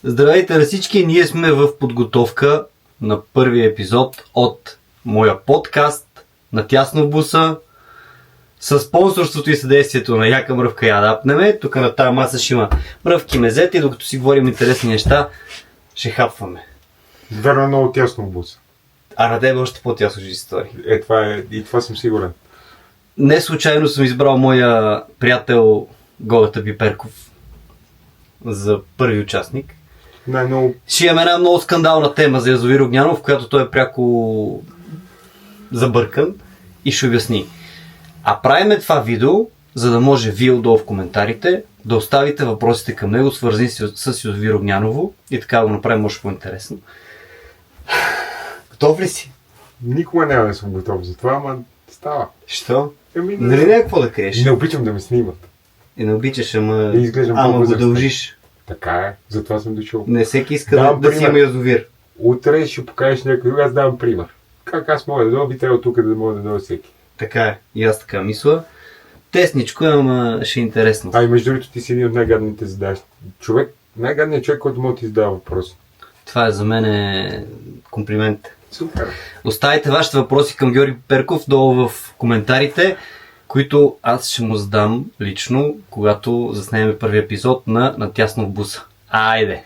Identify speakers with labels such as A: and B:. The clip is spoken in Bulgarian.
A: Здравейте на всички, ние сме в подготовка на първия епизод от моя подкаст "Натясно в буса" със спонсорството и съдействието на Яка мръвка я дапнеме. Тук на тази маса ще има мръвки мезета и докато си говорим интересни неща, ще хапваме.
B: Верно, е много тясно в буса.
A: А на тебе още по-тясно ще истории.
B: И това съм сигурен.
A: Не случайно съм избрал моя приятел Голата Биперков за първи участник. Ще имаме една много скандална тема за язовир Огнянов, в която той е пряко забъркан и ще обясни. А правиме това видео, за да може вие отдолу в коментарите да оставите въпросите към него, свързани с язовир Огняново, и така го направим още по-интересно. Готов ли си?
B: Никога няма да съм готов за това, ама става.
A: Що? Нали не е какво да криеш?
B: Не обичам да ме снимат.
A: И не обичаш, ама го дължиш.
B: Така е, затова съм дошъл.
A: Не всеки иска да си има язовир.
B: Утре ще покажеш някой, аз давам пример. Как аз мога да дойда, би трябвало тук да мога да дойда всеки.
A: Така е, и аз така мисля. Тесничко, ама ще е интересно.
B: И между другото ти си един от най-гадните задачи. Най-гадният човек, който може да ти задава въпроси.
A: Това е за мен комплимент.
B: Супер.
A: Оставите вашите въпроси към Георги Перков долу в коментарите, които аз ще му задам лично, когато заснемем първи епизод на "Натясно в буса". Айде!